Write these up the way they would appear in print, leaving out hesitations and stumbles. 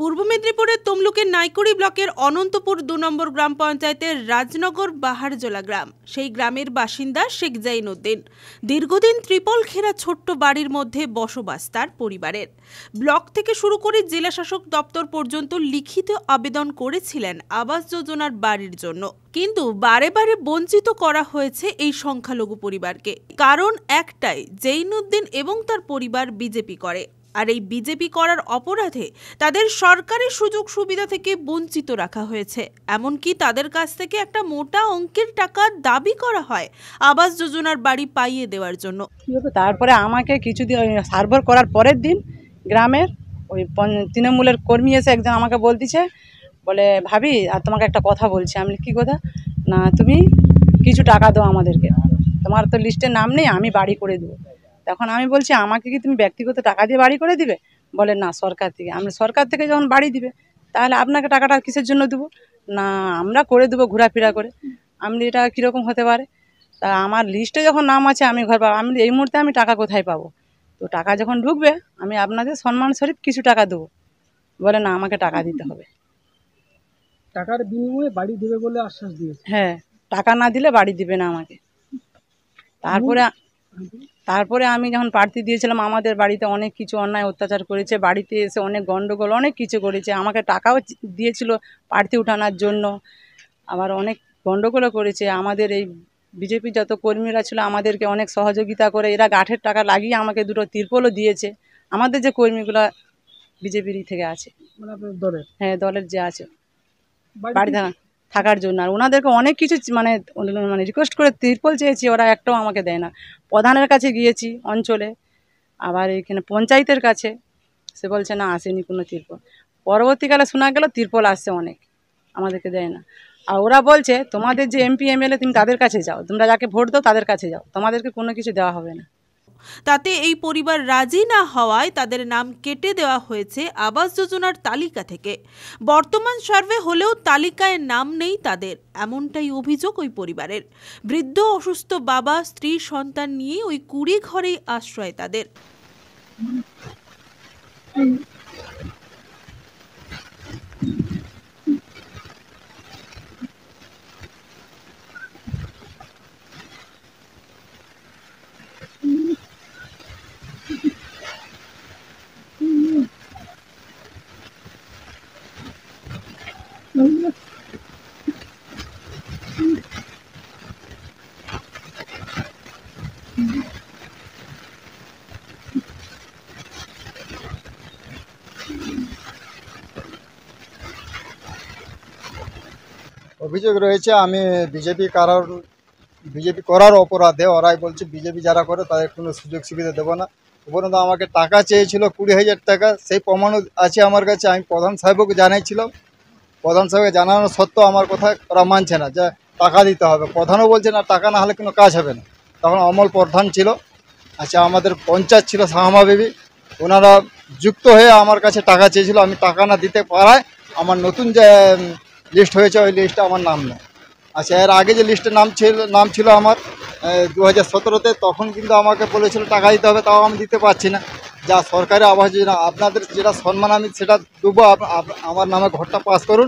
পূর্ব মেদিনীপুরের তমলুকের নাইকুড়ি ব্লকের অনন্তপুর ২ নম্বর গ্রাম পঞ্চায়েতের রাজনগর বাহারজোলা গ্রাম। সেই গ্রামের বাসিন্দা শেখ জাইনুদ্দিন। দীর্ঘদিন ত্রিপল ঘেরা ছোট্ট বাড়ির মধ্যে বসবাস তার পরিবারের। ব্লক থেকে শুরু করে জেলা শাসক দপ্তর পর্যন্ত লিখিত আবেদন করেছিলেন আবাস যোজনার বাড়ির জন্য, কিন্তু বারে বারে বঞ্চিত করা হয়েছে এই সংখ্যালঘু পরিবারকে। কারণ একটাই, জাইনুদ্দিন এবং তার পরিবার বিজেপি করে, আর এই বিজেপি করার অপরাধে তাদের সরকারি সুযোগ সুবিধা থেকে বঞ্চিত রাখা হয়েছে। এমনকি তাদের কাছ থেকে একটা মোটা অঙ্কের টাকা দাবি করা হয় আবাস যোজনার বাড়ি পাইয়ে দেওয়ার জন্য। তারপরে আমাকে কিছুদিন সার্ভে করার পরের দিন গ্রামের ওই তৃণমূলের কর্মী এসে একজন আমাকে বলতেছে, বলে ভাবি আর তোমাকে একটা কথা বলছি। আমি কী কথা? না, তুমি কিছু টাকা দাও আমাদেরকে, তোমার তো লিস্টে নাম নেই, আমি বাড়ি করে দেবো। তখন আমি বলছি, আমাকে কি তুমি ব্যক্তিগত টাকা দিয়ে বাড়ি করে দিবে? বলে না, সরকার থেকে। আমি সরকার থেকে যখন বাড়ি দিবে তাহলে আপনাকে টাকাটা কিসের জন্য দেবো? না, আমরা করে দেবো ঘোরাফেরা করে। আমি এটা কীরকম হতে পারে? তা আমার লিস্টে যখন নাম আছে আমি ঘর পাবো, আমি এই মুহূর্তে আমি টাকা কোথায় পাবো? তো টাকা যখন ঢুকবে আমি আপনাদের সম্মানস্বরূপ কিছু টাকা দেবো। বলে না, আমাকে টাকা দিতে হবে। টাকার বিনিময়ে বাড়ি দেবে বলে আশ্বাস দিয়েছে। হ্যাঁ, টাকা না দিলে বাড়ি দিবে না আমাকে। তারপরে আমি যখন প্রার্থী দিয়েছিলাম, আমাদের বাড়িতে অনেক কিছু অন্যায় অত্যাচার করেছে, বাড়িতে এসে অনেক গন্ডগোল অনেক কিছু করেছে। আমাকে টাকাও দিয়েছিল প্রার্থী উঠানোর জন্য, আবার অনেক গন্ডগোলও করেছে। আমাদের এই বিজেপি যত কর্মীরা ছিল আমাদেরকে অনেক সহযোগিতা করে, এরা গাঁঠের টাকা লাগিয়ে আমাকে দুটো তিরপলও দিয়েছে। আমাদের যে কর্মীগুলো বিজেপির থেকে আছে, দলের, হ্যাঁ দলের যে আছে, বাড়ি থাকার জন্য। আর ওনাদেরকে অনেক কিছু মানে রিকোয়েস্ট করে তিরপল চেয়েছি, ওরা একটাও আমাকে দেয় না। প্রধানের কাছে গিয়েছি অঞ্চলে, আবার এখানে পঞ্চায়েতের কাছে, সে বলছে না, আসেনি কোনো তিরপল। পরবর্তীকালে শোনা গেল তিরপল আসছে অনেক, আমাদেরকে দেয় না। আর ওরা বলছে, তোমাদের যে এমপি এমএলএ তুমি তাদের কাছে যাও, তোমরা যাকে ভোট দাও তাদের কাছে যাও, তোমাদেরকে কোনো কিছু দেওয়া হবে না। তাতে এই পরিবার রাজি না হওয়ায় তাদের নাম কেটে দেওয়া হয়েছে আবাস যোজনার তালিকা থেকে। বর্তমান সার্ভে হলেও তালিকায় নাম নেই তাদের, এমনটাই অভিযোগ ওই পরিবারের। বৃদ্ধ অসুস্থ বাবা, স্ত্রী, সন্তান নিয়ে ওই কুড়ি ঘরেই আশ্রয় তাদের। অভিযোগ রয়েছে আমি বিজেপি করার অপরাধে ওরাই বলছে বিজেপি যারা করে তাদের কোনো সুযোগ সুবিধা দেবো না। উপরন্তু আমাকে টাকা চেয়েছিল 20,000 টাকা, সেই প্রমাণও আছে আমার কাছে। আমি প্রধান সাহেবকে জানাইছিলাম, প্রধান সাহেবকে জানানো সত্ত্বেও আমার কথা ওরা মানছে না, যে টাকা দিতে হবে। প্রধানও বলছে না, টাকা না হলে কোনো কাজ হবে না। তখন অমল প্রধান ছিল, আচ্ছা আমাদের পঞ্চায়েত ছিল শাহমা বিবি, ওনারা যুক্ত হয়ে আমার কাছে টাকা চেয়েছিল। আমি টাকা না দিতে পারায় আমার নতুন যে লিস্ট হয়েছে ওই লিস্টে আমার নাম নেই। আচ্ছা, এর আগে যে লিস্টের নাম ছিল আমার 2017-তে, তখন কিন্তু আমাকে বলেছিল টাকা দিতে হবে, তাও আমি দিতে পারছি না। যা সরকারি আবাস যোজনা আপনাদের যেটা সম্মান আমি সেটা দেবো, আমার নামে ঘরটা পাস করুন,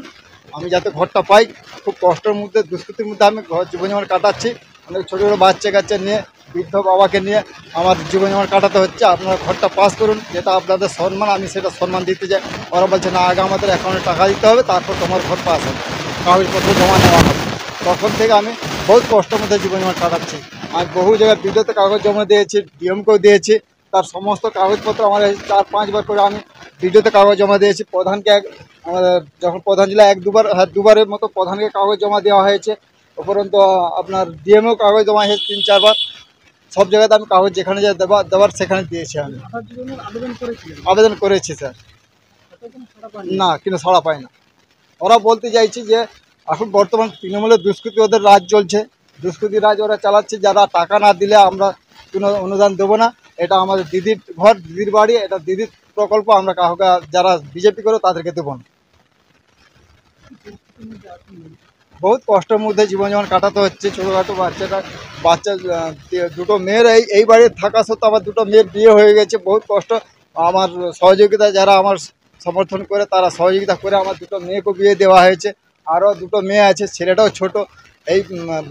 আমি যাতে ঘরটা পাই। খুব কষ্টের মধ্যে দুষ্কৃতির মধ্যে আমি জীবনযাপন কাটাচ্ছি। অনেক ছোটো ছোটো বাচ্চা কাচ্চা নিয়ে, বৃদ্ধ বাবাকে নিয়ে আমার জীবনযাপন কাটাতে হচ্ছে। আপনারা ঘরটা পাস করুন, যেটা আপনাদের সম্মান, আমি সেটা সম্মান দিতে চাই। ওরা বলছে না, আগে আমাদের অ্যাকাউন্টে টাকা দিতে হবে, তারপর তোমার ঘর পাস হবে, কাগজপত্র জমা নেওয়া হবে। তখন থেকে আমি বহুত কষ্টের মধ্যে জীবনযাপন কাটাচ্ছি। আমি বহু জায়গায় বিদ্যুৎ কাগজ জমা দিয়েছি, ডিএমকেও দিয়েছি, তার সমস্ত কাগজপত্র আমার 4-5 বার করে আমি বিদ্যুৎ কাগজ জমা দিয়েছি। প্রধানকে আমাদের যখন প্রধান ছিল দুবারের মতো প্রধানকে কাগজ জমা দেওয়া হয়েছে। উপরন্তু আপনার ডিএমও কাগজ জমা হয়েছে 3-4 বার। সব জায়গাতে আমি কাগজ যেখানে যা দেওয়ার সেখানে দিয়েছি। আমি আবেদন করেছি স্যার, না কিন্তু সাড়া পাই না। ওরা বলতে চাইছি যে এখন বর্তমান তৃণমূলের দুষ্কৃতি, ওদের রাজ চলছে, দুষ্কৃতি রাজ ওরা চালাচ্ছে। যারা টাকা না দিলে আমরা কোনো অনুদান দেবো না। এটা আমাদের দিদির ঘর, দিদির বাড়ি, এটা দিদির প্রকল্প, আমরা কাউকে যারা বিজেপি করে তাদেরকে দেবো না। বহুত কষ্টের মধ্যে জীবনযাপন কাটাতে হচ্ছে। ছোটোখাটো বাচ্চা দুটো মেয়ের এই বাড়িতে থাকা সত্ত্বেও আমার দুটো মেয়ের বিয়ে হয়ে গেছে। বহুত কষ্ট। আমার সহযোগিতা যারা আমার সমর্থন করে, তারা সহযোগিতা করে আমার দুটো মেয়েকে বিয়ে দেওয়া হয়েছে। আরও দুটো মেয়ে আছে, ছেলেটাও ছোট। এই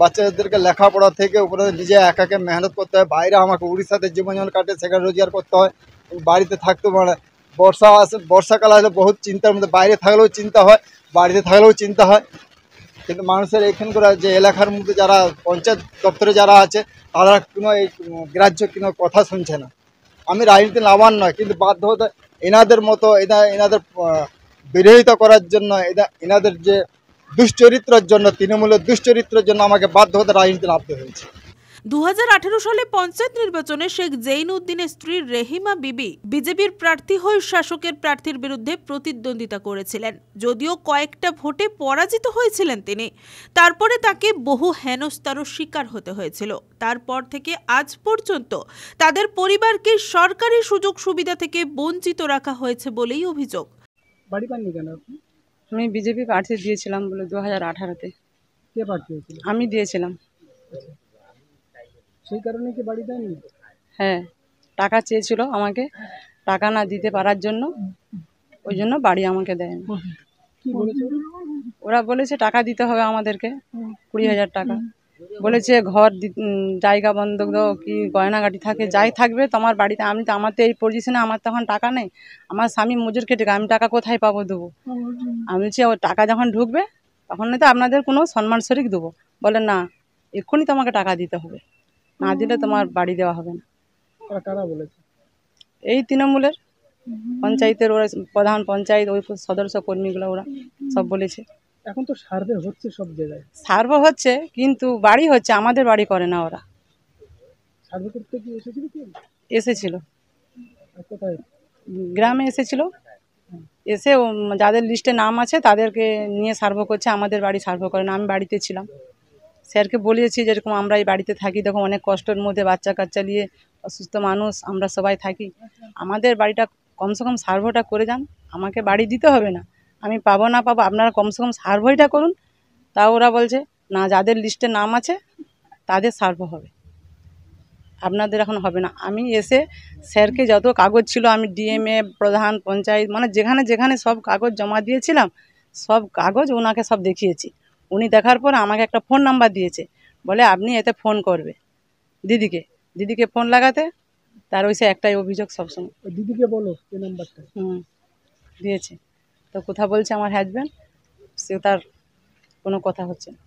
বাচ্চাদেরকে লেখাপড়া থেকে উপরে নিজে একাকে মেহনত করতে হয়। বাইরে আমাকে উড়িষ্যাতে জীবনযাপন কাটে, সেখানে রোজগার করতে হয়। বাড়িতে থাকতে মানে বর্ষাকাল আসলে বহুত চিন্তার মধ্যে, বাইরে থাকলেও চিন্তা হয়, বাড়িতে থাকলেও চিন্তা হয়। কিন্তু মানুষের এখানকার যে এলাকার মধ্যে যারা পঞ্চায়েত দপ্তরে যারা আছে, তারা কোনো এই গ্রাহ্য কোনো কথা শুনছে না। আমি রাজনীতি নামান নয়, কিন্তু বাধ্য হতে এনাদের মতো এনাদের বিরোধিতা করার জন্য, এনাদের যে দুশ্চরিত্রের জন্য, তৃণমূলের দুশ্চরিত্রের জন্য আমাকে বাধ্য হতে রাজনীতি নামতে হয়েছে। 2018 সালে পঞ্চায়েত নির্বাচনে শেখ জৈন উদ্দিনের স্ত্রী রেহিমা বিবি বিজেপির প্রার্থী হয়ে শাসকের প্রার্থীর বিরুদ্ধে প্রতিদ্বন্দ্বিতা করেছিলেন। যদিও কয়েকটা ভোটে পরাজিত হয়েছিলেন তিনি, তারপরে তাকে বহু হেনস্থারও শিকার হতে হয়েছিল। তারপর থেকে আজ পর্যন্ত তাদের পরিবারকে সরকারি সুযোগ সুবিধা থেকে বঞ্চিত রাখা হয়েছে বলেই অভিযোগ। বাড়ি পাননি কেন আপনি? আমি বিজেপি প্রার্থী দিয়েছিলাম বলে 2018-তে। কে প্রার্থী হয়েছিল? আমি দিয়েছিলাম। সেই কারণে কি বাড়ি দেয়নি? হ্যাঁ, টাকা চেয়েছিল আমাকে, টাকা না দিতে পারার জন্য, ওই জন্য বাড়ি আমাকে দেয়নি। কি বলেছে? ওরা বলেছে টাকা দিতে হবে আমাদেরকে 20,000 টাকা। বলেছে ঘর জায়গা বন্ধক দাও, কি গয়নাগাটি থাকে যাই থাকবে তোমার বাড়িতে। আমার তো এই পজিশনে, আমার তখন টাকা নেই, আমার স্বামী মজুর খেটে, আমি টাকা কোথায় পাবো দেবো? আমি বলছি ও টাকা যখন ঢুকবে তখন তো আপনাদের কোনো সম্মান শরিক দেবো। বলে না, এক্ষুনি তোমাকে টাকা দিতে হবে, না দিলে তোমার বাড়ি দেওয়া হবে না। কারা বলেছে? এই তৃণমূলের পঞ্চায়েতের ওরা প্রধান, পঞ্চায়েত ওই সদস্য কর্মীগুলো ওরা সব বলেছে। এখন তো সার্ভে হচ্ছে সব জায়গায়। সার্ভে হচ্ছে কিন্তু বাড়ি হচ্ছে, আমাদের বাড়ি করে না ওরা। সার্ভে করতে কি এসেছিল? কি এসেছিল, কোথায়? গ্রামে এসেছিল। এসে যাদের লিস্টে নাম আছে তাদেরকে নিয়ে সার্ভে করছে, আমাদের বাড়ি সার্ভে করে না। আমি বাড়িতে ছিলাম, স্যারকে বলিয়েছি যেরকম আমরা এই বাড়িতে থাকি, দেখো অনেক কষ্টের মধ্যে বাচ্চা কাচ্চা নিয়ে অসুস্থ মানুষ আমরা সবাই থাকি, আমাদের বাড়িটা কমসে কম সার্ভেটা করে যান, আমাকে বাড়ি দিতে হবে না, আমি পাবো না পাবো আপনারা কমসে কম সার্ভেটা করুন। তাও ওরা বলছে না, যাদের লিস্টে নাম আছে তাদের সার্ভে হবে, আপনাদের এখন হবে না। আমি এসে স্যারকে যত কাগজ ছিল, আমি ডিএমএ প্রধান, পঞ্চায়েত, মানে যেখানে যেখানে সব কাগজ জমা দিয়েছিলাম, সব কাগজ ওনাকে সব দেখিয়েছি। উনি দেখার পর আমাকে একটা ফোন নাম্বার দিয়েছে, বলে আপনি এতে ফোন করবে দিদিকে ফোন লাগাতে। তার ওই সে একটাই অভিযোগ সবসময়। দিদিকে বলো এই নাম্বারটা। দিয়েছে, তো কথা বলছে আমার হাজব্যান্ড, সে তার কোনো কথা হচ্ছে না।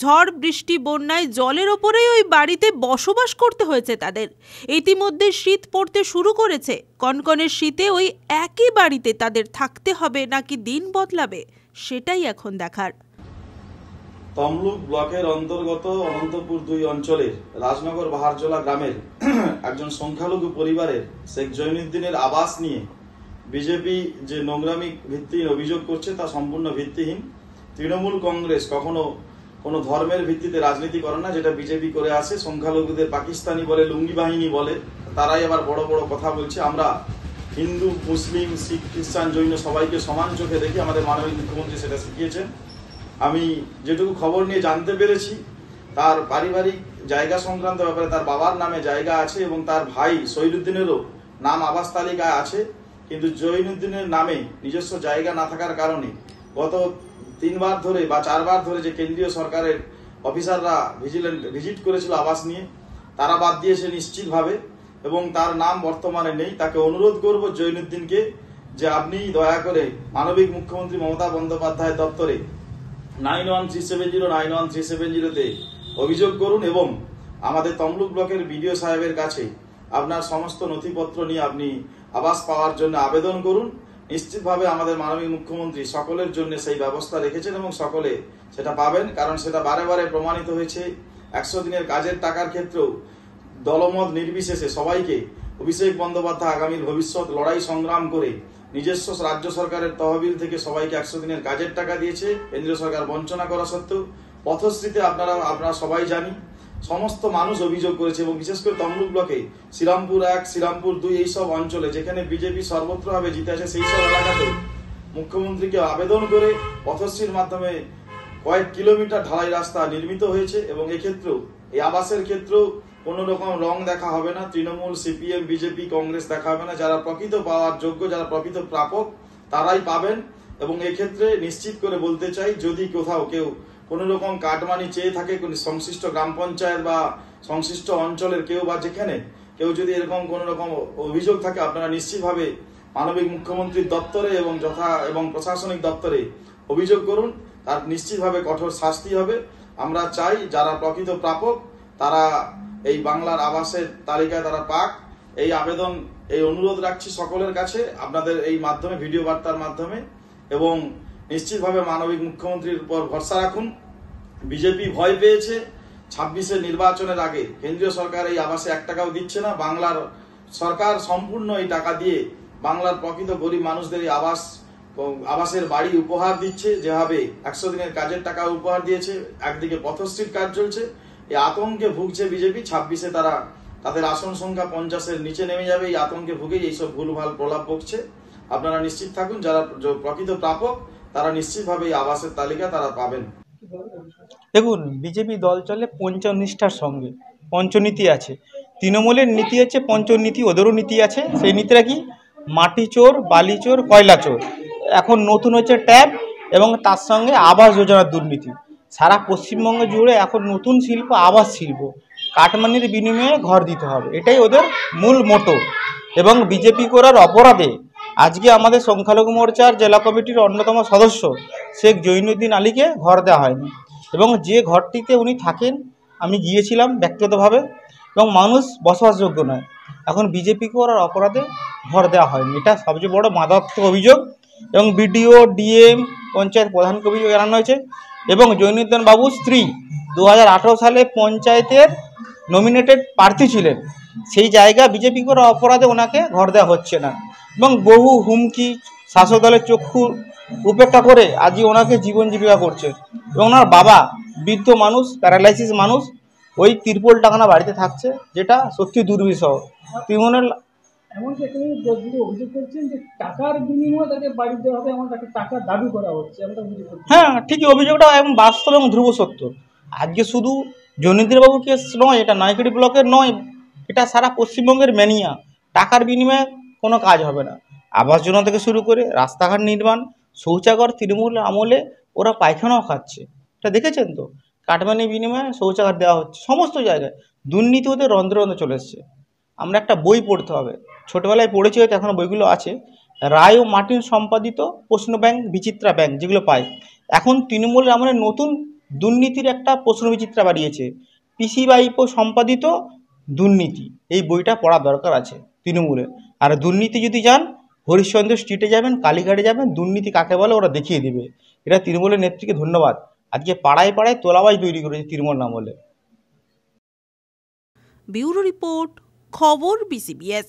ঝড় বৃষ্টি বন্যায় জলের ওপরেই ওই বাড়িতে বসবাস করতে হয়েছে তাদের। ইতিমধ্যে শীত পড়তে শুরু করেছে, কনকনের শীতে ওই একই বাড়িতে তাদের থাকতে হবে নাকি দিন বদলাবে, সেটাই এখন দেখার। তমলুক ব্লকের অন্তর্গত অনন্তপুর 2 অঞ্চলের রাজনগর বাহারজোলা গ্রামের একজন সংখ্যালঘু পরিবারের শেখ জৈনুদ্দিনের আবাস নিয়ে বিজেপি যে নোংরামি ভিত্তিহীন অভিযোগ করছে তা সম্পূর্ণ ভিত্তিহীন। তৃণমূল কংগ্রেস কখনো কোনো ধর্মের ভিত্তিতে রাজনীতি করে না, যেটা বিজেপি করে আসে। সংখ্যালঘুদের পাকিস্তানি বলে, লুঙ্গি বাহিনী বলে, তারাই আবার বড় বড় কথা বলছে। আমরা হিন্দু, মুসলিম, শিখ, খ্রিস্টান, জৈন সবাইকে সমান চোখে দেখি, আমাদের মাননীয় মুখ্যমন্ত্রী সেটা শিখিয়েছেন। আমি যেটুকু খবর নিয়ে জানতে পেরেছি, তার পারিবারিক জায়গা সংক্রান্ত ব্যাপারে তার বাবার নামে জায়গা আছে এবং তার ভাই শহীদুদ্দিনেরও নাম আবাস তালিকায় আছে, কিন্তু জৈনুদ্দিনের নামে নিজস্ব জায়গা না থাকার কারণে গত 3 বার ধরে বা 4 বার ধরে যে কেন্দ্রীয় সরকারের অফিসাররা ভিজিট করেছিল আবাস নিয়ে, তারা বাদ দিয়েছে নিশ্চিতভাবে এবং তার নাম বর্তমানে নেই। তাকে অনুরোধ করব জৈনুদ্দিনকে যে আপনি দয়া করে মানবিক মুখ্যমন্ত্রী মমতা বন্দ্যোপাধ্যায়ের দপ্তরে 9137091370-তে অভিযোগ করুন এবং আমাদের তমলুক ব্লকের বিডিও সাহেবের কাছে আপনার সমস্ত নথিপত্র নিয়ে আপনি আবাস পাওয়ার জন্য আবেদন করুন। নিশ্চিতভাবে আমাদের মাননীয় মুখ্যমন্ত্রী সকলের জন্য সেই ব্যবস্থা রেখেছেন এবং সকলে সেটা পাবেন, কারণ সেটা বারে বারে প্রমাণিত হয়েছে। 100 দিনের কাজের টাকার ক্ষেত্রেও দলমত নির্বিশেষে সবাইকে অভিষেক বন্দ্যোপাধ্যায় আগামীর ভবিষ্যৎ লড়াই সংগ্রাম করে নিজস্ব রাজ্য সরকারের তহবিল থেকে সবাইকে 100 দিনের কাজের টাকা দিয়েছে। কেন্দ্রীয় সরকার বঞ্চনা করা সত্ত্বেও পথশ্রীতে আপনারা সবাই জানি সমস্ত মানুষ অভিযোগ করেছে এবং বিশেষ করে তমলুক ব্লকে শ্রীরামপুর 1, শ্রীরামপুর 2 এইসব অঞ্চলে যেখানে বিজেপি সর্বত্রভাবে জিতে আছে, সেই সব এলাকাতে মুখ্যমন্ত্রীকে আবেদন করে পথশ্রীর মাধ্যমে কয়েক কিলোমিটার ঢালাই রাস্তা নির্মিত হয়েছে এবং এক্ষেত্রেও এই আবাসের ক্ষেত্রেও কোনো রকম রং দেখা হবে না, তৃণমূল, সিপিএম, বিজেপি, কংগ্রেস দেখা হবে না। যারা প্রকৃত পাওয়ার যোগ্য, যারা প্রকৃত প্রাপক, তারাই পাবেন। এবং এক্ষেত্রে নিশ্চিত করে বলতে চাই, যদি কোথাও কেউ কোনো রকম কাটমানি চেয়ে থাকে কোনো সংশ্লিষ্ট গ্রাম পঞ্চায়েত বা সংশ্লিষ্ট অঞ্চলের কেউ বা যেখানে কেউ যদি এরকম কোনো রকম অভিযোগ থাকে, আপনারা নিশ্চিতভাবে মানবিক মুখ্যমন্ত্রীর দপ্তরে এবং প্রশাসনিক দপ্তরে অভিযোগ করুন, তার নিশ্চিতভাবে কঠোর শাস্তি হবে। আমরা চাই যারা প্রকৃত প্রাপক তারা এই বাংলার আবাসের তালিকায় তারা পাক। এই আবেদন, এই অনুরোধ রাখছি সকলের কাছে আপনাদের এই মাধ্যমে, ভিডিও বার্তার মাধ্যমে। এবং নিশ্চিতভাবে মানবিক মুখ্যমন্ত্রীর উপর ভরসা রাখুন। বিজেপি ভয় পেয়েছে 26-এর নির্বাচনের আগে কেন্দ্রীয় সরকার এই আবাসে 1 টাকাও দিচ্ছে না। বাংলার সরকার সম্পূর্ণ এই টাকা দিয়ে বাংলার প্রকৃত গরিব মানুষদের এই আবাসের বাড়ি উপহার দিচ্ছে। যেভাবে 100 দিনের কাজের টাকা উপহার দিয়েছে, একদিকে পথশ্রীর কাজ চলছে। এই আতঙ্কে ভুগছে বিজেপি। 26-এ তারা তাদের আসন সংখ্যা 50-এর নিচে নেমে যাবে। এই আতঙ্কে ভুগেই এইসব ভুলভাল প্রলাপ বকছে। আপনারা নিশ্চিত থাকুন, যারা প্রকৃত প্রাপক তারা নিশ্চিতভাবে এই আবাসের তালিকা তারা পাবেন। দেখুন, বিজেপি দল চলে পঞ্চনিষ্ঠার সঙ্গে, পঞ্চনীতি আছে। তৃণমূলের নীতি আছে পঞ্চনীতি, ওদেরও নীতি আছে। সেই নীতিটা কি? মাটি চোর, বালি চোর, কয়লা চোর। এখন নতুন হচ্ছে ট্যাব এবং তার সঙ্গে আবাস যোজনার দুর্নীতি। সারা পশ্চিমবঙ্গ জুড়ে এখন নতুন শিল্প আবাস শিল্প, কাটমানির বিনিময়ে ঘর দিতে হবে, এটাই ওদের মূল মোটো। এবং বিজেপি করার অপরাধে আজকে আমাদের সংখ্যালঘু মোর্চার জেলা কমিটির অন্যতম সদস্য শেখ জৈনুদ্দিন আলীকে ঘর দেওয়া হয়নি। এবং যে ঘরটিতে উনি থাকেন আমি গিয়েছিলাম ব্যক্তিগতভাবে, এবং মানুষ বসবাসযোগ্য নয়। এখন বিজেপি করার অপরাধে ঘর দেওয়া হয়নি, এটা সবচেয়ে বড় মারাত্মক অভিযোগ। এবং বিডিও, ডিএম, পঞ্চায়েত প্রধানকে অভিযোগ জানানো হয়েছে। এবং জৈনুদ্দিন বাবুর স্ত্রী 2018 সালে পঞ্চায়েতের নমিনেটেড প্রার্থী ছিলেন। সেই জায়গা বিজেপি করার অপরাধে ওনাকে ঘর দেওয়া হচ্ছে না। এবং বহু হুমকি, শাসক দলের চক্ষু উপেক্ষা করে আজই ওনাকে জীবন জীবিকা করছে। এবং ওনার বাবা বৃদ্ধ মানুষ, প্যারালাইসিস মানুষ, ওই তিরপল টাঙানো বাড়িতে থাকছে, যেটা সত্যি দুর্বিষহ। তৃণমূলের এমনকি তিনি অভিযোগ করছেন যে টাকার বিনিময়ে তাকে বাড়ি দেওয়া হবে, এমন তাকে টাকা দাবি করা হচ্ছে, এমনটা অভিযোগ করছেন। হ্যাঁ, ঠিকই, অভিযোগটা এবং বাস্তব এবং ধ্রুব সত্য। আজকে শুধু জৈনুদ্দিন বাবুর কেস নয়, এটা নাইকুড়ি ব্লকের নয়, এটা সারা পশ্চিমবঙ্গের ম্যানিয়া। টাকার বিনিময়ে কোনো কাজ হবে না। আবাস যোজনা থেকে শুরু করে রাস্তাঘাট নির্মাণ, শৌচাগার, তৃণমূল আমলে ওরা পায়খানাও খাচ্ছে, এটা দেখেছেন তো। কাটমানির বিনিময়ে শৌচাগার দেওয়া হচ্ছে সমস্ত জায়গায়। দুর্নীতি ওদের রন্ধ্রে রন্ধ্রে চলে এসছে। আমরা একটা বই পড়তে হবে, ছোটোবেলায় পড়েছি হয়তো, এখনও বইগুলো আছে, রায় ও মার্টিন সম্পাদিত প্রশ্ন ব্যাংক, বিচিত্রা ব্যাংক, যেগুলো পাই। এখন তৃণমূলের আমাদের নতুন দুর্নীতির একটা প্রশ্ন বিচিত্রা বাড়িয়েছে, পিসি বাইপো সম্পাদিত দুর্নীতি। এই বইটা পড়া দরকার আছে তৃণমূলের। আর দুর্নীতি যদি যান, হরিশ্চন্দ্র স্ট্রিটে যাবেন, কালীঘাটে যাবেন, দুর্নীতি কাকে বলে ওরা দেখিয়ে দেবে। এটা তৃণমূলের নেত্রীকে ধন্যবাদ। আজকে পাড়ায় পাড়ায় তোলাবাজ তৈরি করেছে তৃণমূল নাম বলে। ব্যুরো রিপোর্ট, খবর বিসিবিএস।